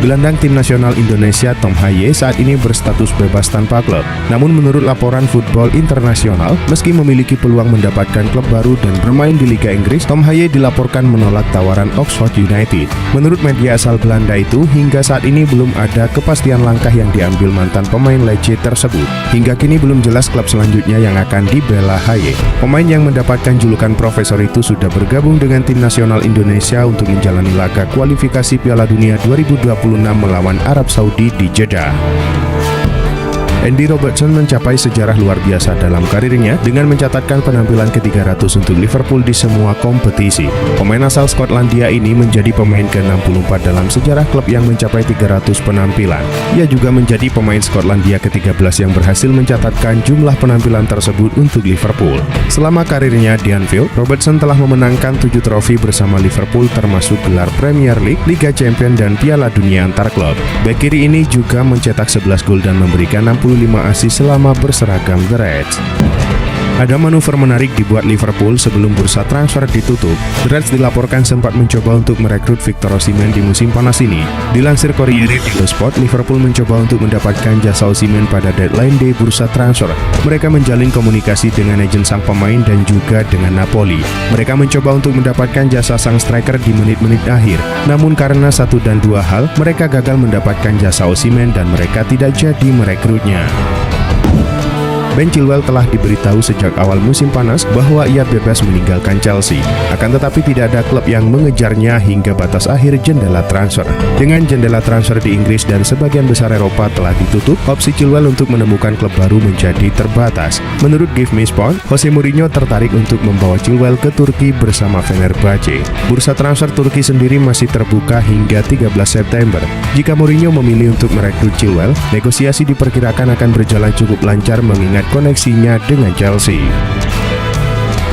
Gelandang tim nasional Indonesia Tom Haye saat ini berstatus bebas tanpa klub. Namun menurut laporan Football International, meski memiliki peluang mendapatkan klub baru dan bermain di Liga Inggris, Tom Haye dilaporkan menolak tawaran Oxford United. Menurut media asal Belanda itu, hingga saat ini belum ada kepastian langkah yang diambil mantan pemain legend tersebut. Hingga kini belum jelas klub selanjutnya yang akan dibela Haye. Pemain yang mendapatkan julukan profesor itu sudah bergabung dengan tim nasional Indonesia untuk menjalani laga kualifikasi Piala Dunia 2026 melawan Arab Saudi di Jeddah. Andy Robertson mencapai sejarah luar biasa dalam karirnya dengan mencatatkan penampilan ke-300 untuk Liverpool di semua kompetisi. Pemain asal Skotlandia ini menjadi pemain ke-64 dalam sejarah klub yang mencapai 300 penampilan. Ia juga menjadi pemain Skotlandia ke-13 yang berhasil mencatatkan jumlah penampilan tersebut untuk Liverpool. Selama karirnya di Anfield, Robertson telah memenangkan 7 trofi bersama Liverpool termasuk gelar Premier League, Liga Champions, dan Piala Dunia antar klub. Bek kiri ini juga mencetak 11 gol dan memberikan 65 assist selama berseragam The Reds. Ada manuver menarik dibuat Liverpool sebelum bursa transfer ditutup. The Reds dilaporkan sempat mencoba untuk merekrut Victor Osimhen di musim panas ini. Dilansir Corriere dello Sport, Liverpool mencoba untuk mendapatkan jasa Osimhen pada deadline day bursa transfer. Mereka menjalin komunikasi dengan agen sang pemain dan juga dengan Napoli. Mereka mencoba untuk mendapatkan jasa sang striker di menit-menit akhir. Namun karena satu dan dua hal, mereka gagal mendapatkan jasa Osimhen dan mereka tidak jadi merekrutnya. Ben Chilwell telah diberitahu sejak awal musim panas bahwa ia bebas meninggalkan Chelsea. Akan tetapi tidak ada klub yang mengejarnya hingga batas akhir jendela transfer. Dengan jendela transfer di Inggris dan sebagian besar Eropa telah ditutup, opsi Chilwell untuk menemukan klub baru menjadi terbatas. Menurut Give Me Sport, Jose Mourinho tertarik untuk membawa Chilwell ke Turki bersama Fenerbahce. Bursa transfer Turki sendiri masih terbuka hingga 13 September. Jika Mourinho memilih untuk merekrut Chilwell, negosiasi diperkirakan akan berjalan cukup lancar mengingat koneksinya dengan Chelsea.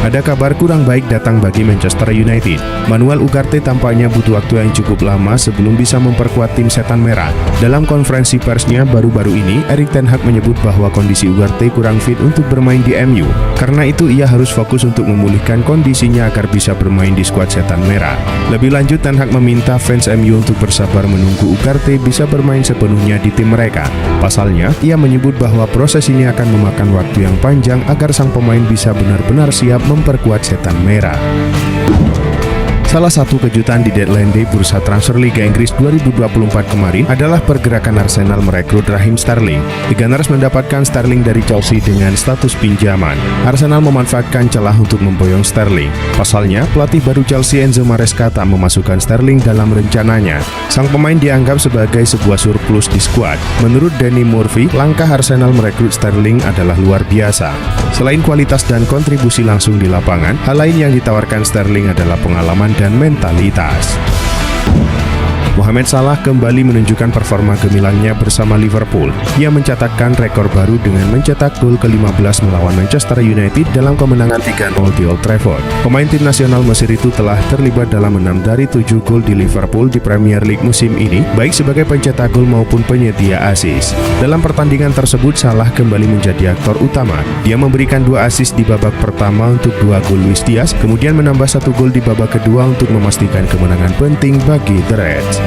Ada kabar kurang baik datang bagi Manchester United. Manuel Ugarte tampaknya butuh waktu yang cukup lama sebelum bisa memperkuat tim Setan Merah. Dalam konferensi persnya baru-baru ini, Erik ten Hag menyebut bahwa kondisi Ugarte kurang fit untuk bermain di MU. Karena itu ia harus fokus untuk memulihkan kondisinya agar bisa bermain di skuad Setan Merah. Lebih lanjut, ten Hag meminta fans MU untuk bersabar menunggu Ugarte bisa bermain sepenuhnya di tim mereka. Pasalnya, ia menyebut bahwa proses ini akan memakan waktu yang panjang agar sang pemain bisa benar-benar siap memperkuat Setan Merah. Salah satu kejutan di deadline day bursa transfer Liga Inggris 2024 kemarin adalah pergerakan Arsenal merekrut Raheem Sterling. The Gunners mendapatkan Sterling dari Chelsea dengan status pinjaman. Arsenal memanfaatkan celah untuk memboyong Sterling. Pasalnya, pelatih baru Chelsea Enzo Maresca tak memasukkan Sterling dalam rencananya. Sang pemain dianggap sebagai sebuah surplus di skuad. Menurut Danny Murphy, langkah Arsenal merekrut Sterling adalah luar biasa. Selain kualitas dan kontribusi langsung di lapangan, hal lain yang ditawarkan Sterling adalah pengalaman dan mentalitas. Mohamed Salah kembali menunjukkan performa gemilangnya bersama Liverpool. Ia mencatatkan rekor baru dengan mencetak gol ke-15 melawan Manchester United dalam kemenangan 3-0 di Old Trafford. Pemain tim nasional Mesir itu telah terlibat dalam 6 dari 7 gol di Liverpool di Premier League musim ini, baik sebagai pencetak gol maupun penyedia assist. Dalam pertandingan tersebut, Salah kembali menjadi aktor utama. Dia memberikan 2 assist di babak pertama untuk 2 gol Luis Diaz, kemudian menambah 1 gol di babak kedua untuk memastikan kemenangan penting bagi The Reds.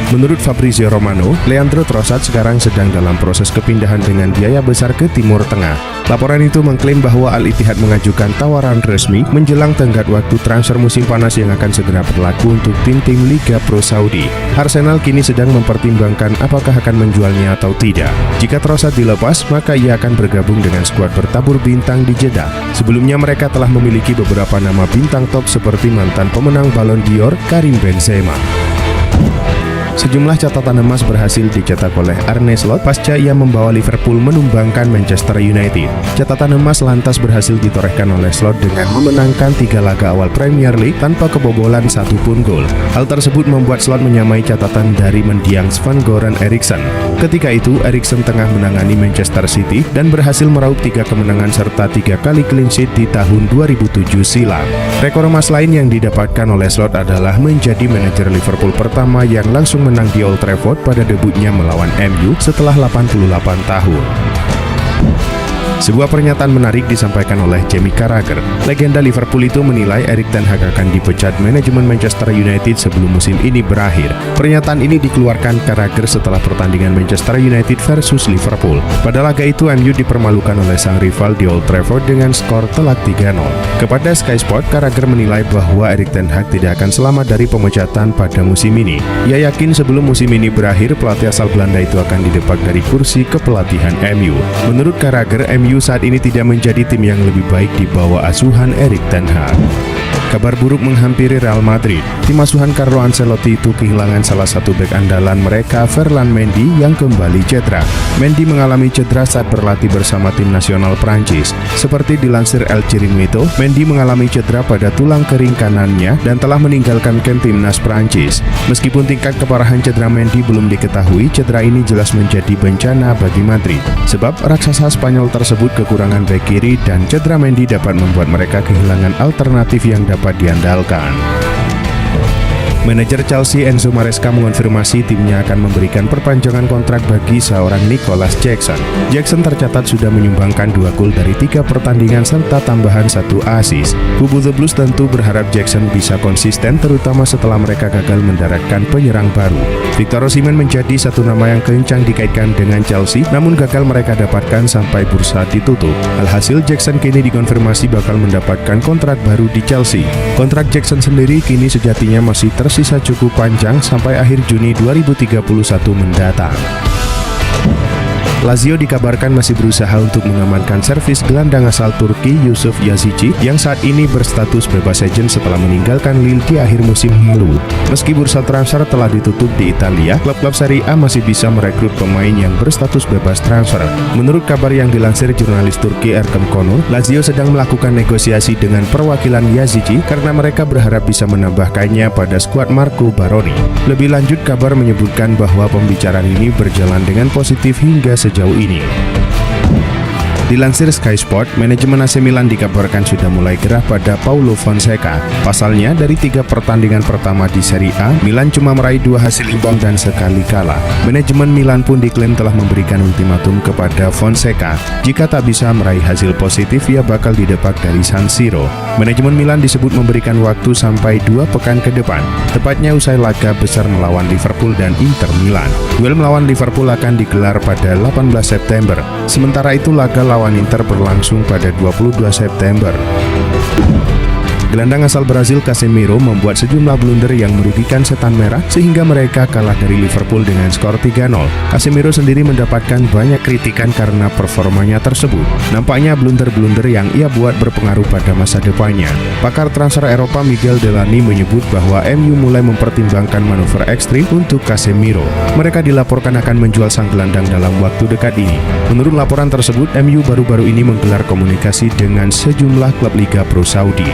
Menurut Fabrizio Romano, Leandro Trossard sekarang sedang dalam proses kepindahan dengan biaya besar ke Timur Tengah. Laporan itu mengklaim bahwa Al Ittihad mengajukan tawaran resmi menjelang tenggat waktu transfer musim panas yang akan segera berlaku untuk tim-tim Liga Pro Saudi. Arsenal kini sedang mempertimbangkan apakah akan menjualnya atau tidak. Jika Trossard dilepas, maka ia akan bergabung dengan skuad bertabur bintang di Jeddah. Sebelumnya mereka telah memiliki beberapa nama bintang top seperti mantan pemenang Ballon d'Or Karim Benzema. Sejumlah catatan emas berhasil dicetak oleh Arne Slot pasca ia membawa Liverpool menumbangkan Manchester United. Catatan emas lantas berhasil ditorehkan oleh Slot dengan memenangkan 3 laga awal Premier League tanpa kebobolan satupun gol. Hal tersebut membuat Slot menyamai catatan dari mendiang Sven-Göran Eriksson. Ketika itu, Eriksson tengah menangani Manchester City dan berhasil meraup 3 kemenangan serta 3 kali clean sheet di tahun 2007 silam. Rekor emas lain yang didapatkan oleh Slot adalah menjadi manajer Liverpool pertama yang langsung menang di Old Trafford pada debutnya melawan MU setelah 88 tahun. Sebuah pernyataan menarik disampaikan oleh Jamie Carragher. Legenda Liverpool itu menilai Erik ten Hag akan dipecat manajemen Manchester United sebelum musim ini berakhir. Pernyataan ini dikeluarkan Carragher setelah pertandingan Manchester United versus Liverpool. Pada laga itu MU dipermalukan oleh sang rival di Old Trafford dengan skor telak 3-0. Kepada Sky Sport, Carragher menilai bahwa Erik ten Hag tidak akan selamat dari pemecatan pada musim ini. Ia yakin sebelum musim ini berakhir, pelatih asal Belanda itu akan didepak dari kursi kepelatihan MU. Menurut Carragher, MU saat ini tidak menjadi tim yang lebih baik di bawah asuhan Erik ten Hag. Kabar buruk menghampiri Real Madrid. Tim asuhan Carlo Ancelotti itu kehilangan salah satu bek andalan mereka, Ferland Mendy, yang kembali cedera. Mendy mengalami cedera saat berlatih bersama tim nasional Prancis. Seperti dilansir El Chiringuito, Mendy mengalami cedera pada tulang kering kanannya dan telah meninggalkan kamp timnas Prancis. Meskipun tingkat keparahan cedera Mendy belum diketahui, cedera ini jelas menjadi bencana bagi Madrid. Sebab raksasa Spanyol tersebut kekurangan bek kiri dan cedera Mendy dapat membuat mereka kehilangan alternatif yang dapat diandalkan. Manajer Chelsea Enzo Maresca mengonfirmasi timnya akan memberikan perpanjangan kontrak bagi seorang Nicholas Jackson. Jackson tercatat sudah menyumbangkan 2 gol dari 3 pertandingan serta tambahan 1 assist. Kubu The Blues tentu berharap Jackson bisa konsisten, terutama setelah mereka gagal mendaratkan penyerang baru. Victor Osimhen menjadi satu nama yang kencang dikaitkan dengan Chelsea, namun gagal mereka dapatkan sampai bursa ditutup. Alhasil Jackson kini dikonfirmasi bakal mendapatkan kontrak baru di Chelsea. Kontrak Jackson sendiri kini sejatinya masih tersisa cukup panjang sampai akhir Juni 2031 mendatang. Lazio dikabarkan masih berusaha untuk mengamankan servis gelandang asal Turki Yusuf Yazici yang saat ini berstatus bebas agent setelah meninggalkan Lille di akhir musim lalu. Meski bursa transfer telah ditutup di Italia, klub-klub Serie A masih bisa merekrut pemain yang berstatus bebas transfer. Menurut kabar yang dilansir jurnalis Turki Erkam Konur, Lazio sedang melakukan negosiasi dengan perwakilan Yazici karena mereka berharap bisa menambahkannya pada skuad Marco Baroni. Lebih lanjut, kabar menyebutkan bahwa pembicaraan ini berjalan dengan positif hingga sejauh ini. Dilansir Sky Sport, manajemen AC Milan dikabarkan sudah mulai gerah pada Paulo Fonseca. Pasalnya, dari 3 pertandingan pertama di Serie A, Milan cuma meraih 2 hasil imbang dan sekali kalah. Manajemen Milan pun diklaim telah memberikan ultimatum kepada Fonseca. Jika tak bisa meraih hasil positif, ia bakal didepak dari San Siro. Manajemen Milan disebut memberikan waktu sampai 2 pekan ke depan, tepatnya usai laga besar melawan Liverpool dan Inter Milan. Duel melawan Liverpool akan digelar pada 18 September, sementara itu laga lawan Inter berlangsung pada 22 September. Gelandang asal Brazil Casemiro membuat sejumlah blunder yang merugikan Setan Merah sehingga mereka kalah dari Liverpool dengan skor 3-0. Casemiro sendiri mendapatkan banyak kritikan karena performanya tersebut. Nampaknya blunder-blunder yang ia buat berpengaruh pada masa depannya. Pakar transfer Eropa Miguel Delany menyebut bahwa MU mulai mempertimbangkan manuver ekstrim untuk Casemiro. Mereka dilaporkan akan menjual sang gelandang dalam waktu dekat ini. Menurut laporan tersebut, MU baru-baru ini menggelar komunikasi dengan sejumlah klub Liga Pro Saudi.